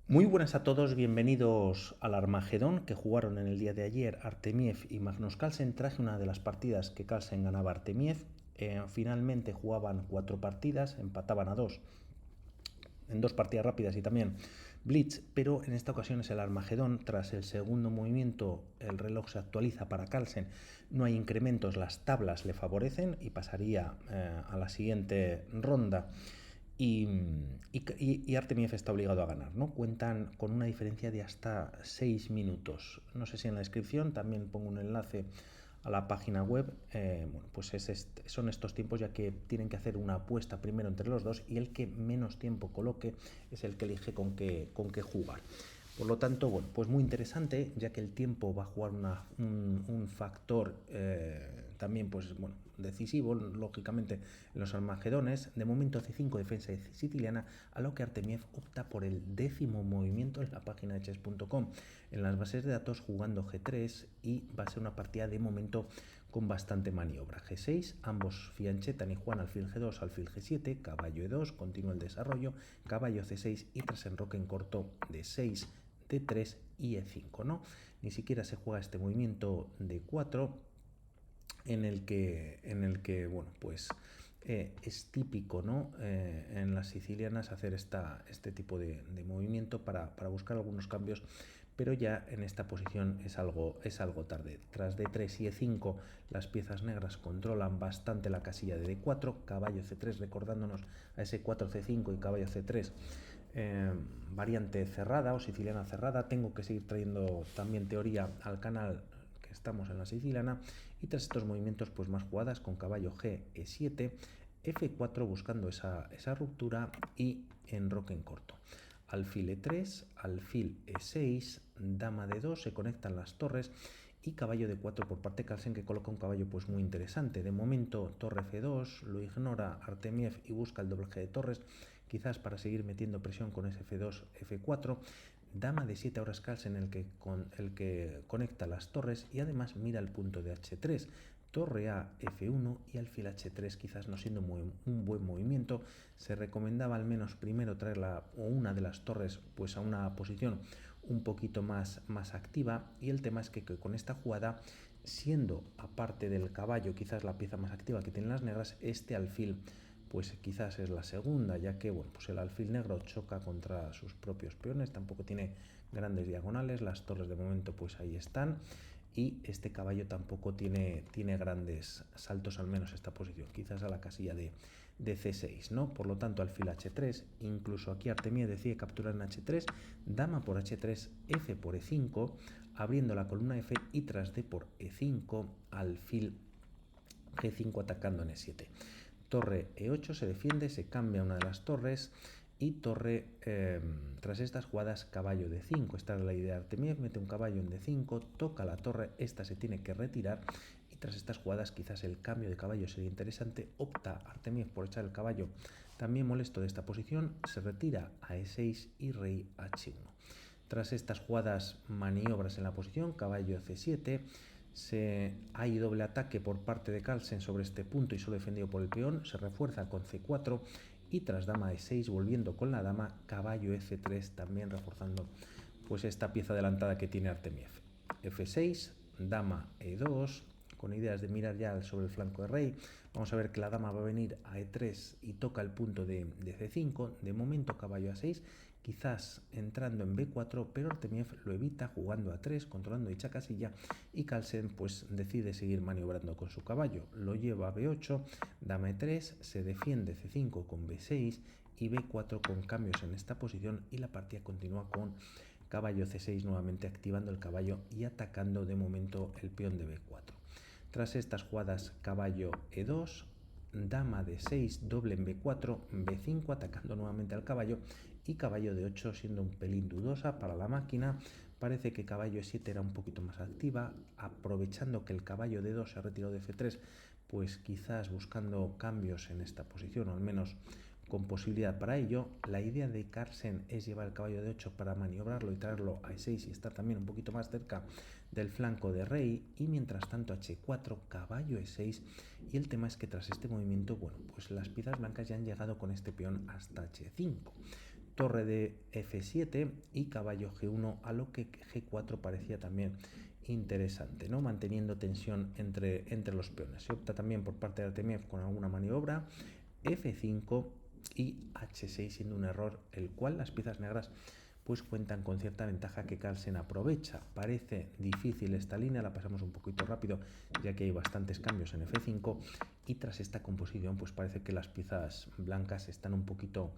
Muy buenas a todos, bienvenidos al Armagedón que jugaron en el día de ayer Artemiev y Magnus Carlsen. Traje una de las partidas que Carlsen ganaba a Artemiev. Finalmente jugaban 4 partidas, empataban a 2 en 2 partidas rápidas y también Blitz, pero en esta ocasión es el Armagedón. Tras el segundo movimiento el reloj se actualiza para Carlsen, no hay incrementos, las tablas le favorecen y pasaría a la siguiente ronda. Y Artemiev está obligado a ganar, ¿no? Cuentan con una diferencia de hasta 6 minutos. No sé si en la descripción también pongo un enlace a la página web. Bueno, pues son estos tiempos, ya que tienen que hacer una apuesta primero entre los dos y el que menos tiempo coloque es el que elige con qué jugar. Por lo tanto, bueno, pues muy interesante, ya que el tiempo va a jugar un factor también, pues bueno, decisivo, lógicamente, en los Armagedones. De momento C5 defensa siciliana, a lo que Artemiev opta por el 10º movimiento en la página de chess.com. En las bases de datos jugando G3 y va a ser una partida de momento con bastante maniobra. G6, ambos fianchetan y juegan alfil G2, alfil G7, caballo E2, continúa el desarrollo, caballo C6 y tras enroque en corto de 6, D3 y E5, ¿no? Ni siquiera se juega este movimiento de 4 en el que bueno, pues es típico, ¿no? En las sicilianas hacer este tipo de movimiento para buscar algunos cambios, pero ya en esta posición es algo tarde. Tras D3 y E5 las piezas negras controlan bastante la casilla de D4, caballo C3 recordándonos a ese 4 C5 y caballo C3, variante cerrada o siciliana cerrada. Tengo que seguir trayendo también teoría al canal, que estamos en la siciliana, y tras estos movimientos pues más jugadas con caballo G, E7, F4 buscando esa ruptura y enroque en corto. Alfil E3, alfil E6, dama D2, se conectan las torres y caballo D4 por parte de Carlsen, que coloca un caballo pues muy interesante. De momento torre F2, lo ignora Artemiev y busca el doble G de torres, quizás para seguir metiendo presión con ese F2, F4. Dama de 7 ahora Carlsen, el que conecta las torres y además mira el punto de H3. Torre A, F1 y alfil H3, quizás no siendo un buen movimiento. Se recomendaba al menos primero traerla o una de las torres pues a una posición un poquito más activa, y el tema es que con esta jugada, siendo aparte del caballo quizás la pieza más activa que tienen las negras, este alfil pues quizás es la segunda, ya que bueno, pues el alfil negro choca contra sus propios peones, tampoco tiene grandes diagonales, las torres de momento pues ahí están, y este caballo tampoco tiene grandes saltos, al menos esta posición, quizás a la casilla de C6, ¿no? Por lo tanto, alfil H3, incluso aquí Artemiev decide capturar en H3, dama por H3, F por E5, abriendo la columna F y tras D por E5, alfil G5 atacando en E7. Torre E8 se defiende, se cambia una de las torres y torre, tras estas jugadas, caballo D5. Esta es la idea de Artemiev, mete un caballo en D5, toca la torre, esta se tiene que retirar y tras estas jugadas quizás el cambio de caballo sería interesante. Opta Artemiev por echar el caballo también molesto de esta posición, se retira a E6 y rey H1. Tras estas jugadas, maniobras en la posición, caballo C7, hay doble ataque por parte de Carlsen sobre este punto y solo defendido por el peón, se refuerza con C4 y tras dama E6 volviendo con la dama, caballo F3 también reforzando pues esta pieza adelantada que tiene Artemiev. F6, dama E2, con ideas de mirar ya sobre el flanco de rey. Vamos a ver que la dama va a venir a E3 y toca el punto de C5, de momento caballo A6, quizás entrando en B4, pero Artemiev lo evita jugando a 3, controlando dicha casilla, y Carlsen pues decide seguir maniobrando con su caballo. Lo lleva a B8, dama E3, se defiende C5 con B6 y B4 con cambios en esta posición, y la partida continúa con caballo C6 nuevamente activando el caballo y atacando de momento el peón de B4. Tras estas jugadas, caballo E2, dama de 6, doble en B4, B5 atacando nuevamente al caballo y caballo de 8 siendo un pelín dudosa para la máquina. Parece que caballo E7 era un poquito más activa, aprovechando que el caballo de 2 se retiró de F3, pues quizás buscando cambios en esta posición, o al menos con posibilidad para ello. La idea de Carlsen es llevar el caballo de 8 para maniobrarlo y traerlo a E6 y estar también un poquito más cerca del flanco de rey, y mientras tanto H4, caballo E6, y el tema es que tras este movimiento, bueno, pues las piezas blancas ya han llegado con este peón hasta H5. torre de F7 y caballo G1, a lo que G4 parecía también interesante, ¿no? Manteniendo tensión entre los peones. Se opta también por parte de Artemiev con alguna maniobra, F5 y H6, siendo un error el cual las piezas negras pues cuentan con cierta ventaja que Carlsen aprovecha. Parece difícil esta línea, la pasamos un poquito rápido ya que hay bastantes cambios en F5, y tras esta composición pues parece que las piezas blancas están un poquito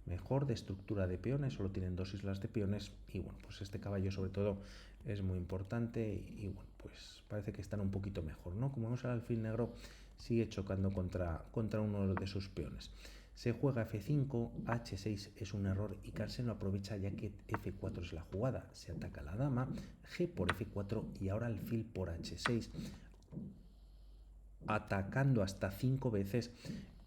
mejor de estructura de peones, solo tienen dos islas de peones, y bueno, pues este caballo sobre todo es muy importante, y bueno, pues parece que están un poquito mejor, ¿no? Como vemos, el alfil negro sigue chocando contra uno de sus peones. Se juega F5, H6 es un error y Carlsen lo aprovecha ya que F4 es la jugada. Se ataca la dama, G por F4 y ahora alfil por H6, atacando hasta 5 veces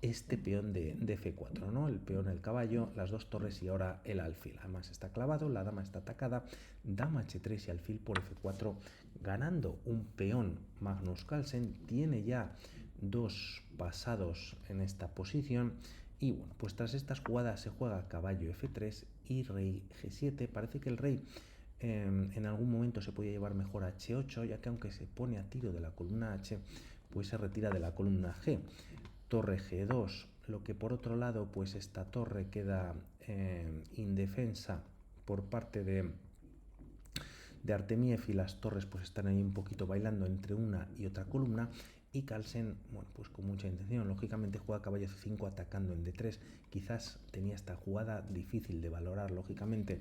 este peón de F4, ¿no? El peón, el caballo, las dos torres y ahora el alfil. Además está clavado, la dama está atacada, dama H3 y alfil por F4, ganando un peón. Magnus Carlsen tiene ya dos pasados en esta posición. Y bueno, pues tras estas jugadas se juega caballo F3 y rey G7. Parece que el rey en algún momento se podía llevar mejor a H8, ya que aunque se pone a tiro de la columna H, pues se retira de la columna G. Torre G2, lo que por otro lado, pues esta torre queda indefensa por parte de Artemiev, y las torres pues están ahí un poquito bailando entre una y otra columna, y Carlsen, bueno, pues con mucha intención, lógicamente juega caballo C5 atacando en D3, quizás tenía esta jugada difícil de valorar, lógicamente,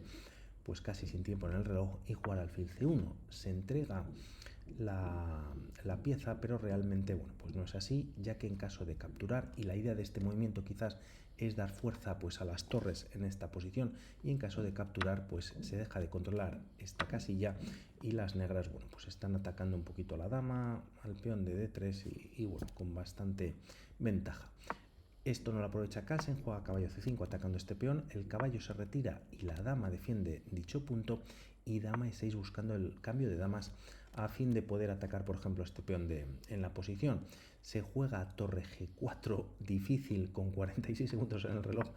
pues casi sin tiempo en el reloj, y jugar alfil C1, se entrega la pieza, pero realmente, bueno, pues no es así, ya que en caso de capturar, y la idea de este movimiento quizás es dar fuerza pues a las torres en esta posición, y en caso de capturar pues se deja de controlar esta casilla y las negras, bueno, pues están atacando un poquito a la dama, al peón de D3 y bueno, con bastante ventaja. Esto no lo aprovecha Carlsen, juega caballo C5 atacando este peón, el caballo se retira y la dama defiende dicho punto, y dama E6 buscando el cambio de damas a fin de poder atacar, por ejemplo, este peón en la posición. Se juega torre G4, difícil con 46 segundos en el reloj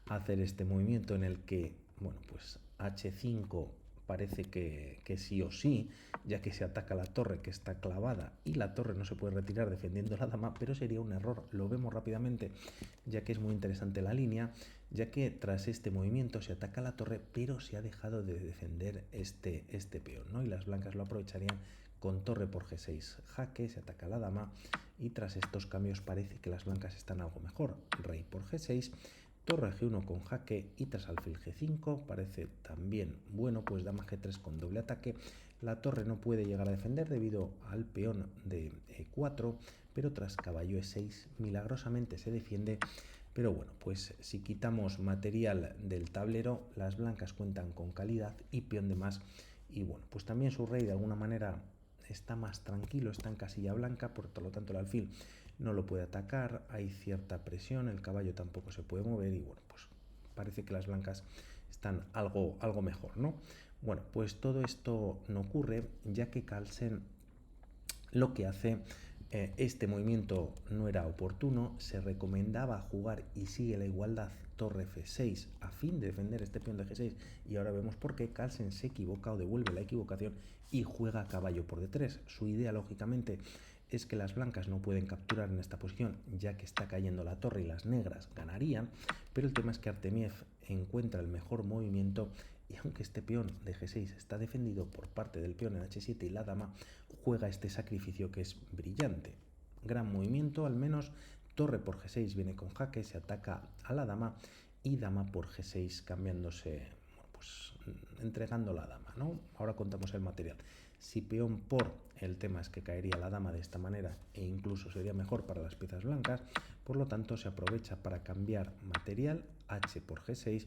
hacer este movimiento en el que, bueno, pues H5 parece que sí o sí, ya que se ataca la torre que está clavada y la torre no se puede retirar defendiendo la dama, pero sería un error, lo vemos rápidamente, ya que es muy interesante la línea, ya que tras este movimiento se ataca la torre, pero se ha dejado de defender este peón, ¿no? Y las blancas lo aprovecharían con torre por G6 jaque, se ataca la dama, y tras estos cambios parece que las blancas están algo mejor. Rey por G6, torre G1 con jaque, y tras alfil G5 parece también bueno, pues dama G3 con doble ataque. La torre no puede llegar a defender debido al peón de E4, pero tras caballo E6 milagrosamente se defiende. Pero bueno, pues si quitamos material del tablero, las blancas cuentan con calidad y peón de más, y bueno, pues también su rey de alguna manera está más tranquilo, está en casilla blanca, por lo tanto el alfil no lo puede atacar, hay cierta presión, el caballo tampoco se puede mover, y bueno, pues parece que las blancas están algo mejor, ¿no? Bueno, pues todo esto no ocurre, ya que Carlsen lo que hace, este movimiento no era oportuno, se recomendaba jugar y sigue la igualdad torre F6 a fin de defender este peón de G6, y ahora vemos por qué Carlsen se equivoca o devuelve la equivocación y juega caballo por D3. Su idea, lógicamente, es que las blancas no pueden capturar en esta posición, ya que está cayendo la torre y las negras ganarían, pero el tema es que Artemiev encuentra el mejor movimiento, y aunque este peón de G6 está defendido por parte del peón en H7 y la dama, juega este sacrificio que es brillante. Gran movimiento, al menos. Torre por G6 viene con jaque, se ataca a la dama, y dama por G6 cambiándose, bueno, pues entregando la dama, ¿no? Ahora contamos el material. Si peón por, el tema es que caería la dama de esta manera e incluso sería mejor para las piezas blancas, por lo tanto se aprovecha para cambiar material, H por G6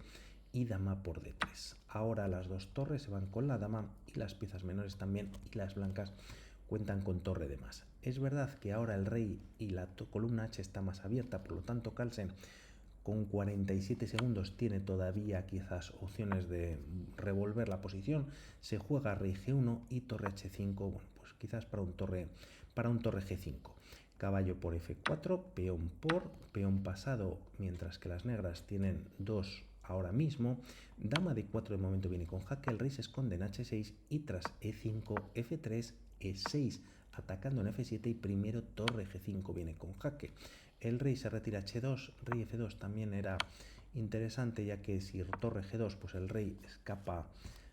y dama por D3. Ahora las dos torres se van con la dama y las piezas menores también, y las blancas cuentan con torre de más. Es verdad que ahora el rey y la columna H está más abierta, por lo tanto Carlsen con 47 segundos tiene todavía quizás opciones de revolver la posición. Se juega rey G1 y torre H5, bueno, pues quizás para un torre G5. Caballo por F4, peón pasado, mientras que las negras tienen dos ahora mismo. Dama de 4 de momento viene con jaque, el rey se esconde en h6 y tras e5, f3, e6, atacando en f7 y primero torre g5 viene con jaque. El rey se retira a h2, rey f2 también era interesante, ya que si torre g2, pues el rey escapa,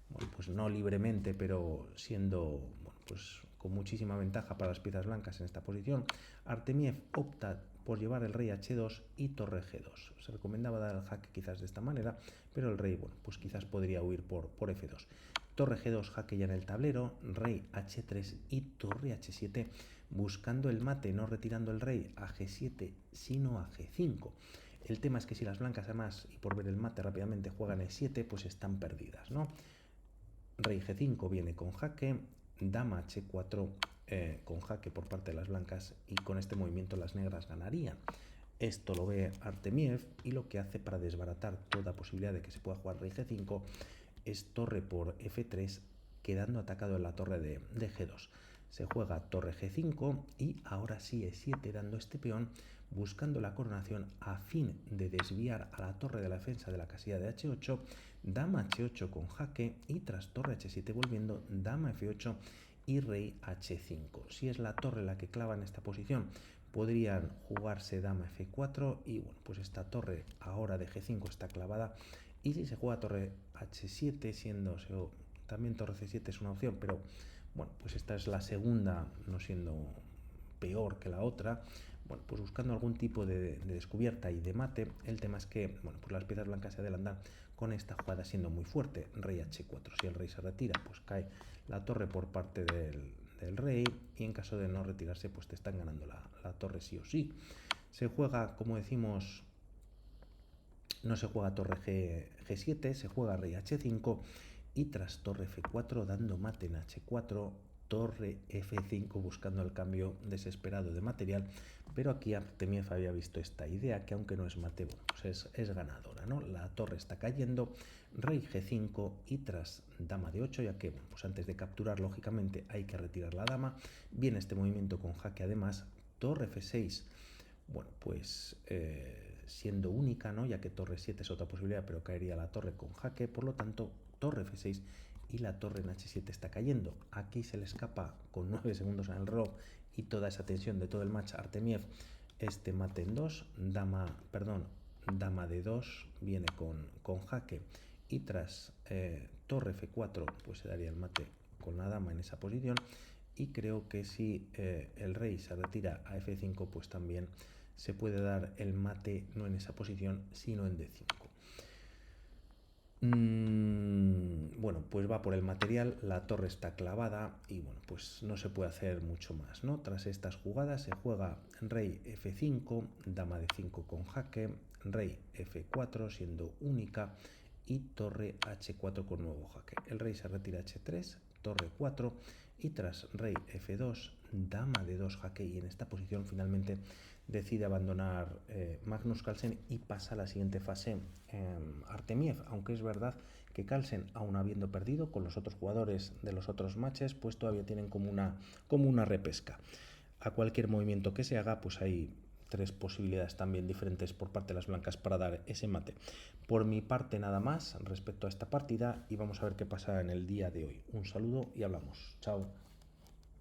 bueno, pues no libremente, pero siendo, bueno, pues con muchísima ventaja para las piezas blancas en esta posición. Artemiev opta por llevar el rey a h2 y torre g2. Se recomendaba dar el jaque quizás de esta manera, pero el rey, bueno, pues quizás podría huir por f2. Torre g2, jaque ya en el tablero, rey h3 y torre h7, buscando el mate, no retirando el rey a g7, sino a g5. El tema es que si las blancas además, y por ver el mate rápidamente, juegan e7, pues están perdidas, ¿no? Rey g5 viene con jaque, dama h4 con jaque por parte de las blancas, y con este movimiento las negras ganarían. Esto lo ve Artemiev y lo que hace para desbaratar toda posibilidad de que se pueda jugar rey g5 es torre por f3, quedando atacado en la torre de g2. Se juega torre g5 y ahora sí e7, dando este peón, buscando la coronación a fin de desviar a la torre de la defensa de la casilla de h8, dama h8 con jaque y tras torre h7 volviendo dama f8 y rey h5. Si es la torre la que clava en esta posición, podrían jugarse dama f4 y bueno, pues esta torre ahora de g5 está clavada. Y si se juega torre h7, siendo también torre c7 es una opción, pero bueno, pues esta es la segunda, no siendo peor que la otra. Bueno, pues buscando algún tipo de descubierta y de mate. El tema es que, bueno, pues las piezas blancas se adelantan con esta jugada siendo muy fuerte. Rey h4. Si el rey se retira, pues cae la torre por parte del rey, y en caso de no retirarse, pues te están ganando la torre sí o sí. Se juega, como decimos, no se juega torre G7, se juega rey H5 y tras torre F4 dando mate en H4, torre F5 buscando el cambio desesperado de material, pero aquí Artemiev había visto esta idea que aunque no es mate, bueno, pues es ganadora, ¿no? La torre está cayendo, rey G5 y tras dama de 8, ya que bueno, pues antes de capturar lógicamente hay que retirar la dama, viene este movimiento con jaque además, torre F6, bueno, pues siendo única, ¿no? Ya que torre 7 es otra posibilidad, pero caería la torre con jaque, por lo tanto, torre F6 y la torre en H7 está cayendo. Aquí se le escapa con 9 segundos en el reloj y toda esa tensión de todo el match Artemiev, este mate en 2, dama de 2 viene con jaque y tras torre F4 pues se daría el mate con la dama en esa posición, y creo que si el rey se retira a F5 pues también se puede dar el mate no en esa posición sino en D5. Bueno, pues va por el material, la torre está clavada y bueno, pues no se puede hacer mucho más, ¿no? Tras estas jugadas se juega rey F5, dama de 5 con jaque, rey F4 siendo única y torre H4 con nuevo jaque. El rey se retira a H3, torre 4 y tras rey F2, dama de 2 jaque, y en esta posición finalmente decide abandonar Magnus Carlsen y pasa a la siguiente fase Artemiev, aunque es verdad que Carlsen, aun habiendo perdido con los otros jugadores de los otros matches, pues todavía tienen como una repesca. A cualquier movimiento que se haga, pues hay 3 posibilidades también diferentes por parte de las blancas para dar ese mate. Por mi parte nada más respecto a esta partida y vamos a ver qué pasa en el día de hoy. Un saludo y hablamos. Chao.